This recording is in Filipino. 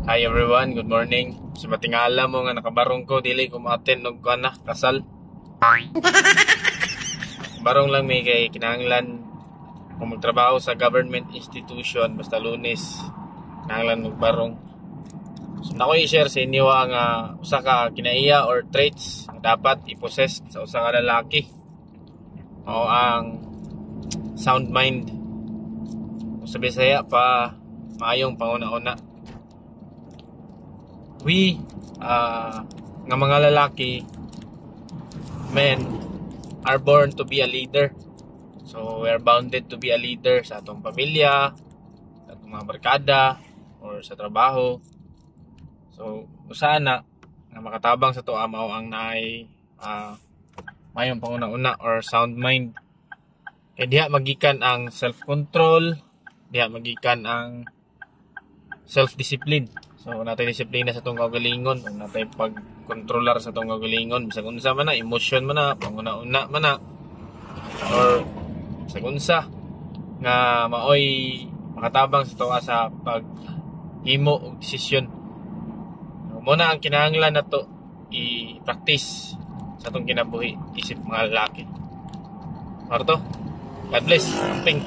Hi everyone, good morning. So matingala mo nga nakabarong ko dili ko ma-attend og kana kasal. Barong lang may kay kinahanglan kung magtrabaho sa government institution basta Lunes. Kinahanglan og barong. So nako i-share sa inyo ang usa ka kinaiya or traits nga dapat i-possess sa usa ka lalaki. O ang sound mind. Sa Bisaya pa maayong panguna-una. We, nga mga lalaki, men, are born to be a leader. So, we are bounded to be a leader sa atong pamilya, sa atong mga barkada, or sa trabaho. So, sana nga makatabang sa to mao ang naay mayong panguna-una or sound mind. Kaya diha magikan ang self-control, diha magikan ang self-discipline. So, natay disiplina sa itong kagalingon, natay pag-controller sa itong kagalingon, bisag unsa man na, emotion man na, panguna-una man na, or bisag unsa nga maoy makatabang sa ito sa pag-himo o desisyon. So, muna ang kinahanglan na to i-practice sa itong kinabuhi, isip mga lalaki. Marto, God bless, camping.